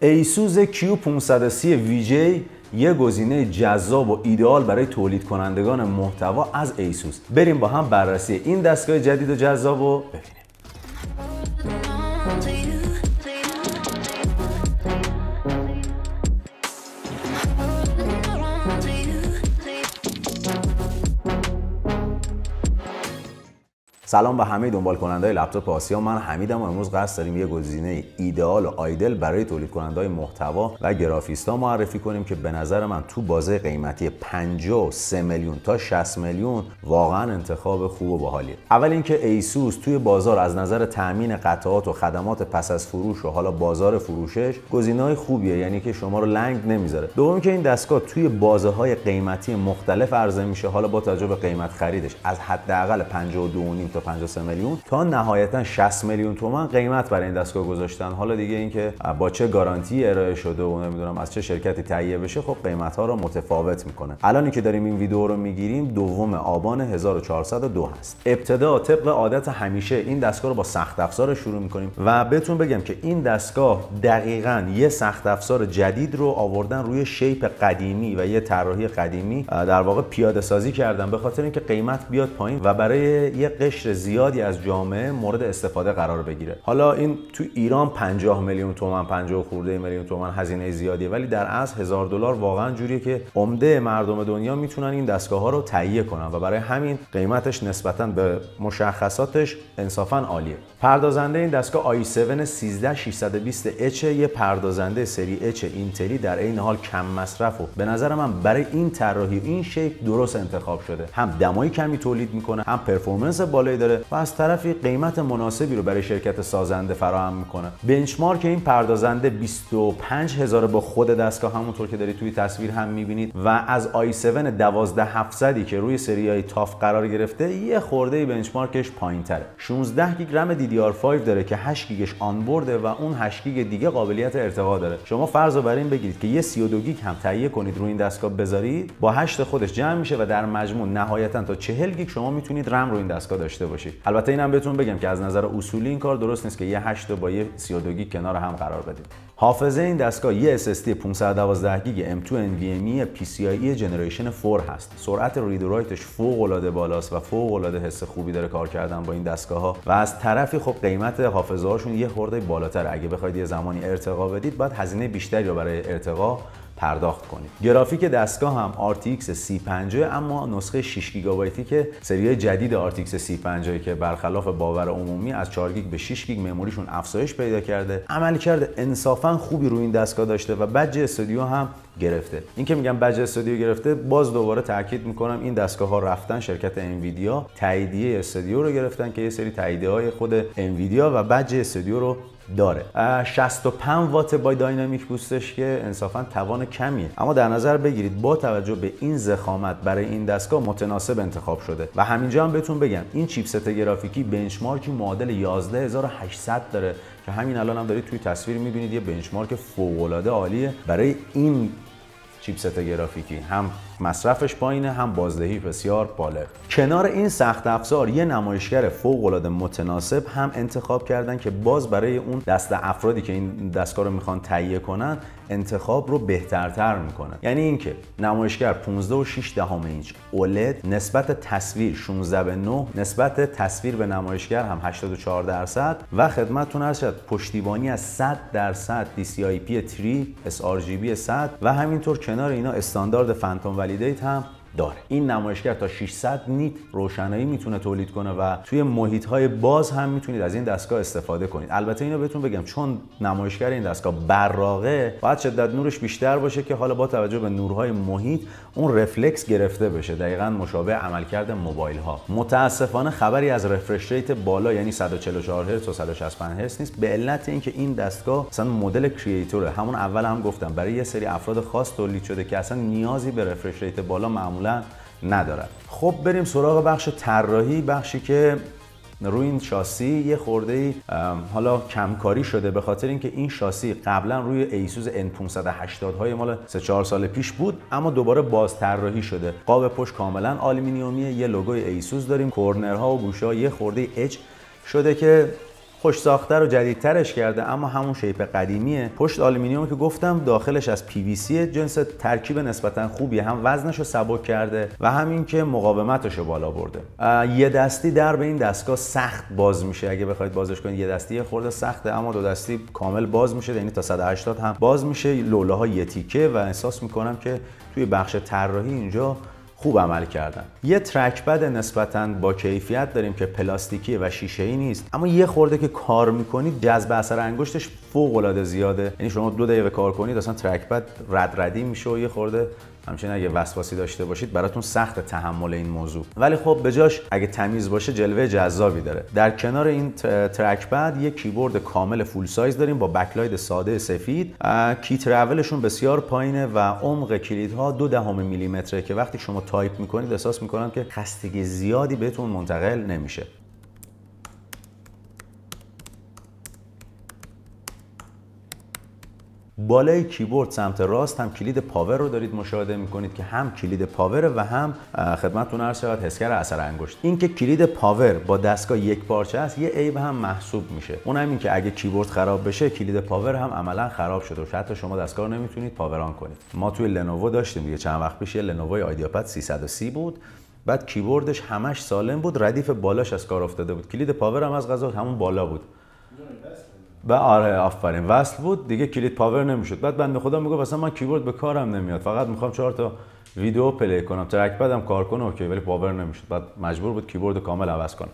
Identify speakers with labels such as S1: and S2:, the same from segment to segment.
S1: ایسوس Q530 ویجی یه گزینه جذاب و ایدئال برای تولید کنندگان محتوا از ایسوس. بریم با هم بررسی این دستگاه جدید و جذاب رو ببینیم. سلام به همه دنبال کننده‌های لپتاپ آسیا. من حمیدم و امروز قصد داریم یه گزینه ایدئال و آیدل برای تولید کننده‌های محتوا و گرافیستا معرفی کنیم که به نظر من تو بازه قیمتی 53 میلیون تا 60 میلیون واقعا انتخاب خوب و باحالیه. اول اینکه ایسوس توی بازار از نظر تامین قطعات و خدمات پس از فروش و حالا بازار فروشش گزینه‌های خوبیه، یعنی که شما رو لنگ نمیذاره. دوم که این دستگاه توی بازه‌های قیمتی مختلف عرضه میشه، حالا با توجه به قیمت خریدش از حداقل 52.5 تا 53 میلیون تا نهایتا 60 میلیون تومان قیمت برای این دستگاه گذاشتن. حالا دیگه اینکه با چه گارانتی ارائه شده و نمیدونم از چه شرکتی تهیه بشه، خب قیمت ها رو متفاوت میکنه. الانی که داریم این ویدیو رو میگیریم 2 آبان 1402 هست. ابتدا طبق عادت همیشه این دستگاه رو با سخت افزار شروع میکنیم و بهتون بگم که این دستگاه دقیقاً یه سخت افزار جدید رو آوردن روی شیپ قدیمی و یه طراحی قدیمی در واقع پیاده سازی کردن به خاطر اینکه قیمت بیاد پایین و برای یه قشر زیادی از جامعه مورد استفاده قرار بگیره. حالا این تو ایران 50 میلیون تومان، 50 خورده میلیون تومان هزینه زیادیه، ولی در اصل $1000 واقعا جوریه که عمده مردم دنیا میتونن این دستگاه ها رو تهیه کنن و برای همین قیمتش نسبتاً به مشخصاتش انصافاً عالیه. پردازنده این دستگاه i7 13620H، یه پردازنده سری H اینتلی در عین حال کم مصرف و به نظر من برای این طراحی این شیپ درست انتخاب شده. هم دمای کمی تولید میکنه، هم پرفورمنس بالایی داره و از طرفی قیمت مناسبی رو برای شرکت سازنده فراهم میکنه. بنچمارک این پردازنده 25000 با خود دستگاه همونطور که دارید توی تصویر هم میبینید و از i7 12700 که روی سریای تاف قرار گرفته یه خورده بنچمارکش پایینتره. 16 گیگ رم DDR5 داره که 8 گیگش آنبورده و اون 8 گیگ دیگه قابلیت ارتقا داره. شما فرض رو بر این بگیرید که یه 32 گیگ هم تهیه کنید روی این دستگاه بذارید، با 8 خودش جمع میشه و در مجموع نهایتا تا 40 گیگ شما میتونید رم روی این دستگاه داشته باشید. البته اینم بهتون بگم که از نظر اصولی این کار درست نیست که یه 8 با یه 32 گیگ کنار هم قرار بدید. حافظه این دستگاه یه SSD 512 گیگ M2 NVMe PCIe جنریشن 4 هست. سرعت رید و رایتش فوق العاده بالاست و فوق العاده حس خوبی داره کار کردن با این دستگاه ها و از طرفی خب قیمت حافظه هاشون یه خورده بالاتره. اگه بخواید یه زمانی ارتقا بدید باید هزینه بیشتری رو برای ارتقا پرداخت کنید. گرافیک دستگاه هم RTX 3050 اما نسخه 6 گیگابایتی که سری جدید RTX 3050 که برخلاف باور عمومی از 4 گیگ به 6 گیگ مموریشون افزایش پیدا کرده، عملکرد انصافا خوبی روی این دستگاه داشته و بج استودیو هم گرفته. این که میگم بج استودیو گرفته، باز دوباره تاکید میکنم این دستگاه ها رفتن شرکت انویدیا تاییدیه استودیو رو گرفتن که یه سری تاییدیه های خود انویدیا و بج استودیو رو داره. 65 وات با داینامیک بوستش که انصافا توان کمیه، اما در نظر بگیرید با توجه به این ضخامت برای این دستگاه متناسب انتخاب شده. و همینجا هم بهتون بگم این چیپست گرافیکی بنچمارکی معادل 11800 داره که همین الان هم دارید توی تصویر میبینید. یه بنچمارک فوق العاده عالیه برای این چیپست گرافیکی، هم مصرفش پایینه هم بازدهی بسیار بالا. کنار این سخت افزار یه نمایشگر فوق العاده متناسب هم انتخاب کردن که باز برای اون دسته افرادی که این دستگاه رو میخوان تهیه کنن انتخاب رو بهترتر میکنه. یعنی اینکه نمایشگر 15.6 اینچ OLED، نسبت تصویر 16:9، نسبت تصویر به نمایشگر هم 84% و خدمتتون عرض شد پشتیبانی از 100% DCI-P 3 sRGB 100 و همینطور کنار اینا استاندارد فانتوم ولیدیت هم داره. این نمایشگر تا 600 نیت روشنایی میتونه تولید کنه و توی محیط‌های باز هم میتونید از این دستگاه استفاده کنید. البته اینو بهتون بگم چون نمایشگر این دستگاه براقه باید شدت نورش بیشتر باشه که حالا با توجه به نورهای محیط اون رفلکس گرفته بشه، دقیقاً مشابه عملکرد موبایل ها. متاسفانه خبری از رفرش ریت بالا یعنی 144 هرتز و 165 هرتز نیست، به علت اینکه این دستگاه مثلا مدل کریئتوره، همون اول هم گفتم برای یه سری افراد خاص تولید شده که اصلا نیازی به رفرش ریت بالا معمولا ندارد. خب بریم سراغ بخش طراحی، بخشی که روی این شاسی یه خورده حالا کمکاری شده به خاطر اینکه این شاسی قبلا روی ایسوس N580 های مال 3-4 سال پیش بود اما دوباره باز طراحی شده. قاب پشت کاملا آلومینیومیه، یه لوگوی ایسوس داریم، کورنرها و گوشه‌ها یه خورده اچ شده که خوش ساخته رو جدیدترش کرده اما همون شیپ قدیمیه. پشت آلومینیوم که گفتم داخلش از PVC جنس ترکیب نسبتا خوبیه، هم وزنش رو سبک کرده و همین که مقاومتش رو بالا برده. یه دستی درب این دستگاه سخت باز میشه، اگه بخواید بازش کنید یه دستی خورده سخته اما دو دستی کامل باز میشه، یعنی تا 180 هم باز میشه. لوله ها یه تیکه و احساس میکنم که توی بخش طراحی اینجا خوب عمل کردن. یه ترک پد نسبتاً با کیفیت داریم که پلاستیکی و شیشه‌ای نیست، اما یه خورده که کار میکنید جذب اثر انگشتش فوق العاده زیاده، یعنی شما 2 دقیقه کار کنید اصلا ترک پد ردی میشه و یه خورده همچنین اگه وسواسی داشته باشید براتون سخت تحمل این موضوع، ولی خب به جاش اگه تمیز باشه جلوه جذابی داره. در کنار این ترک پد یک کیبورد کامل فول سایز داریم با بکلاید ساده سفید. کی ترولشون بسیار پایینه و عمق کلیدها 0.2 میلیمتره که وقتی شما تایپ میکنید احساس میکنم که خستگی زیادی بهتون منتقل نمیشه. بالای کیبورد سمت راست هم کلید پاور رو دارید مشاهده میکنید که هم کلید پاور و هم خدمتتون عرض شود حسگر اثر انگشت. این که کلید پاور با دستگاه یک پارچه است یه عیب هم محسوب میشه، اونم این که اگه کیبورد خراب بشه کلید پاور هم عملا خراب شده و حتی شما دستگاه رو نمیتونید پاور آن کنید. ما توی لنوو داشتیم دیگه چند وقت پیش، یه لنوو آیدیاپد 330 بود، بعد کیبوردش همش سالم بود، ردیف بالاش از کار افتاده بود، کلید پاور هم از قضا همون بالا بود. آره آفرین وصل بود دیگه، کلید پاور نمیشد. بعد بنده خدا میگه مثلا من کیبورد به کارم نمیاد، فقط میخوام 4 تا ویدیو پلی کنم، ترک پدم کار کنه اوکی، ولی پاور نمیشد. بعد مجبور بود کیبورد کامل عوض کنم.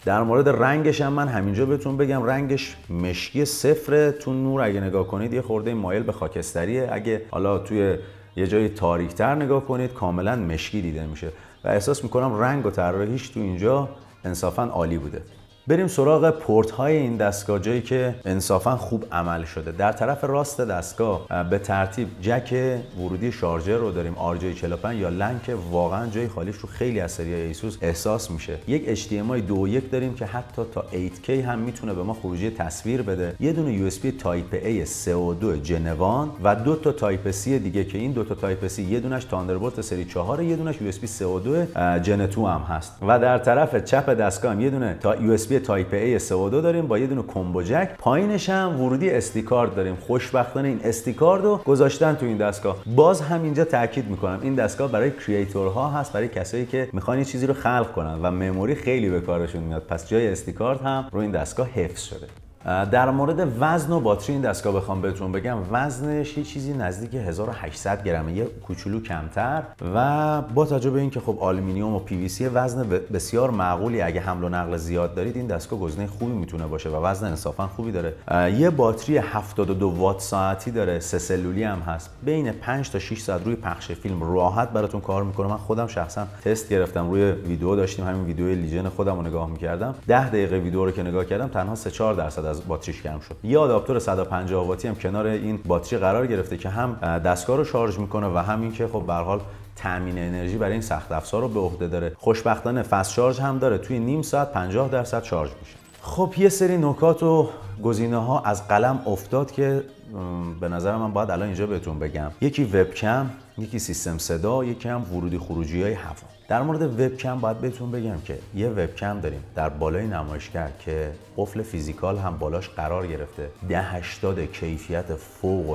S1: در مورد رنگش هم من همینجا بهتون بگم رنگش مشکی صفره، تو نور اگه نگاه کنید یه خورده مایل به خاکستریه، اگه حالا توی یه جای تاریک‌تر نگاه کنید کاملا مشکی دیده میشه و احساس میکنم رنگ و طراحیش تو اینجا انصافا عالی بوده. بریم سراغ پورت های این دستگاه، جایی که انصافا خوب عمل شده. در طرف راست دستگاه به ترتیب جک ورودی شارژر رو داریم، RJ45 یا لن که واقعا جای خالیش رو خیلی از سری ایسوس احساس میشه. یک HDMI 2.1 داریم که حتی تا 8K هم میتونه به ما خروجی تصویر بده. یه دونه USB تایپ A 3.2 جنوان و 2 تا تایپ C دیگه که این 2 تا تایپ C یه دونش تاندربولت سری 4، یه دونش USB 3.2 جن 2 هم هست. و در طرف چپ دستگاه هم یه دونه تا USB تایپ A 3.2 داریم با یه دونه کمبو جک، پایینش هم ورودی SD کارت داریم. خوشبختانه این SD کارت رو گذاشتن تو این دستگاه. باز هم اینجا تاکید میکنم این دستگاه برای کریئتورها هست، برای کسایی که میخوان یه چیزی رو خلق کنن و مموری خیلی به کارشون میاد، پس جای SD کارت هم رو این دستگاه حفظ شده. در مورد وزن و باتری این دستگاه بخوام بهتون بگم، وزنش یه چیزی نزدیک 1800 گرمه، یه کوچولو کمتر و با توجه به اینکه خب آلومینیوم و PVC وزن بسیار معقولی، اگه حمل و نقل زیاد دارید این دستگاه گزینه خوبی میتونه باشه و وزن انصافا خوبی داره. یه باتری 72 وات ساعتی داره، 3 سلولی هم هست، بین 5 تا 6 ساعت روی پخش فیلم راحت براتون کار میکنه. من خودم شخصا تست گرفتم، روی ویدیو داشتیم، همین ویدیو لیژن خودم رو نگاه میکردم، 10 دقیقه ویدیو رو که نگاه کردم تنها 3-4% از باتریش کم شد. یه آداپتور 150 واتی هم کنار این باتری قرار گرفته که هم دستگاه رو شارژ میکنه و همین که خب به هر حال تامین انرژی برای این سخت افزار رو به عهده داره. خوشبختانه فست شارژ هم داره، توی نیم ساعت 50% شارژ میشه. خب یه سری نکات و گزینه‌ها از قلم افتاد که به نظر من باید الان اینجا بهتون بگم. یکی وبکم، یکی سیستم صدا، یکی هم ورودی خروجی‌های هوا. در مورد وبکم باید بهتون بگم که یه وبکم داریم در بالای نمایشگر که قفل فیزیکال هم بالاش قرار گرفته، 1080 کیفیت فوق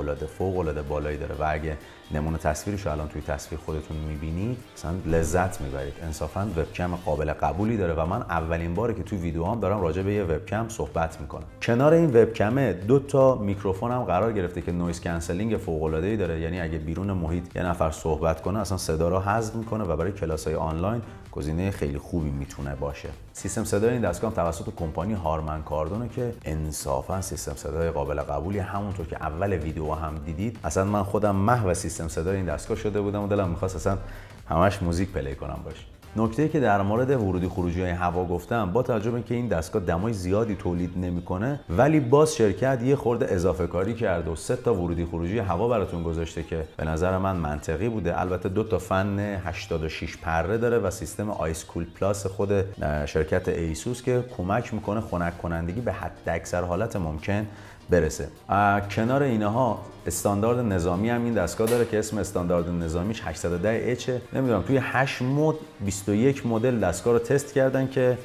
S1: العاده بالایی داره و اگه نمونه تصویرش الان توی تصویر خودتون می‌بینید مثلا لذت می‌برید. انصافاً وبکم قابل قبولی داره و من اولین باره که تو ویدیوام دارم راجع به یه وبکم صحبت می‌کنم. کنار این وبکم 2 تا میکروفون هم قرار گرفته که نویز کنسلینگ فوق‌العاده‌ای داره، یعنی اگه بیرون محیط یه نفر صحبت کنه اصلا صدا رو حذف می‌کنه و برای کلاس‌های آنلاین گزینه خیلی خوبی میتونه باشه. سیستم صدای این دستگاه هم توسط کمپانی هارمن کاردونه که انصافا سیستم صدای قابل قبولی، همونطور که اول ویدیو هم دیدید اصلا من خودم محو سیستم صدای این دستگاه شده بودم و دلم می‌خواست اصلا همش موزیک پلی کنم باشه. نکته‌ای که در مورد ورودی خروجی‌های هوا گفتم، با توجه به اینکه این دستگاه دمای زیادی تولید نمی‌کنه ولی باز شرکت یه خورده اضافه کاری کرده و 3 تا ورودی خروجی هوا براتون گذاشته که به نظر من منطقی بوده. البته 2 تا فن 86 پره داره و سیستم آیس کول پلاس خود شرکت ایسوس که کمک می‌کنه خنک کنندگی به حداکثر حالت ممکن برسه. کنار اینها استاندارد نظامی هم این دستگاه داره که اسم استاندارد نظامیش 810H. نمیدونم توی 8 مود 21 مدل دستگاه رو تست کردن که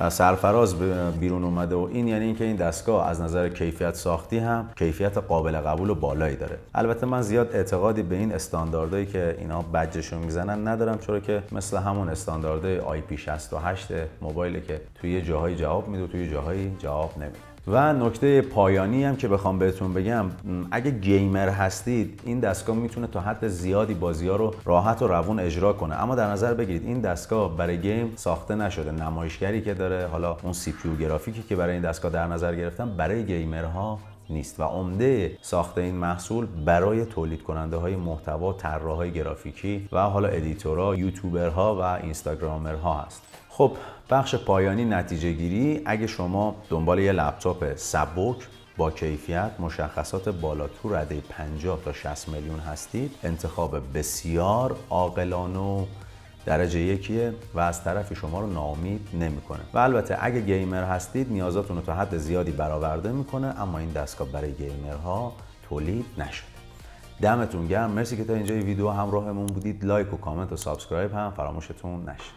S1: سرفراز بیرون اومده و این یعنی اینکه این دستگاه از نظر کیفیت ساختی هم کیفیت قابل قبول و بالایی داره. البته من زیاد اعتقادی به این استانداردهایی که اینا بجشو میزنن ندارم، چون که مثل همون استانداردهای IP68 موبایلی که توی جاهای جواب میده و توی جاهای جواب نمیده. و نکته پایانی هم که بخوام بهتون بگم، اگه گیمر هستید این دستگاه میتونه تا حد زیادی بازی‌ها رو راحت و روون اجرا کنه، اما در نظر بگیرید این دستگاه برای گیم ساخته نشده. نمایشگری که داره، حالا اون CPU گرافیکی که برای این دستگاه در نظر گرفتن برای گیمرها نیست و عمده ساخت این محصول برای تولید کننده های محتوا، طراحای گرافیکی و حالا ادیتورها، یوتیوبرها و اینستاگرامرها هست. خب بخش پایانی، نتیجه گیری. اگه شما دنبال یه لپتاپ سبک با کیفیت، مشخصات بالا تو رده 50 تا 60 میلیون هستید، انتخاب بسیار عاقلانه و درجه یکیه و از طرفی شما رو ناامید نمیکنه. و البته اگه گیمر هستید نیازاتون رو تا حد زیادی برآورده میکنه، اما این دستگاه برای گیمرها تولید نشده. دمتون گرم، مرسی که تا اینجای ویدیو همراهمون بودید. لایک و کامنت و سابسکرایب هم فراموشتون نشه.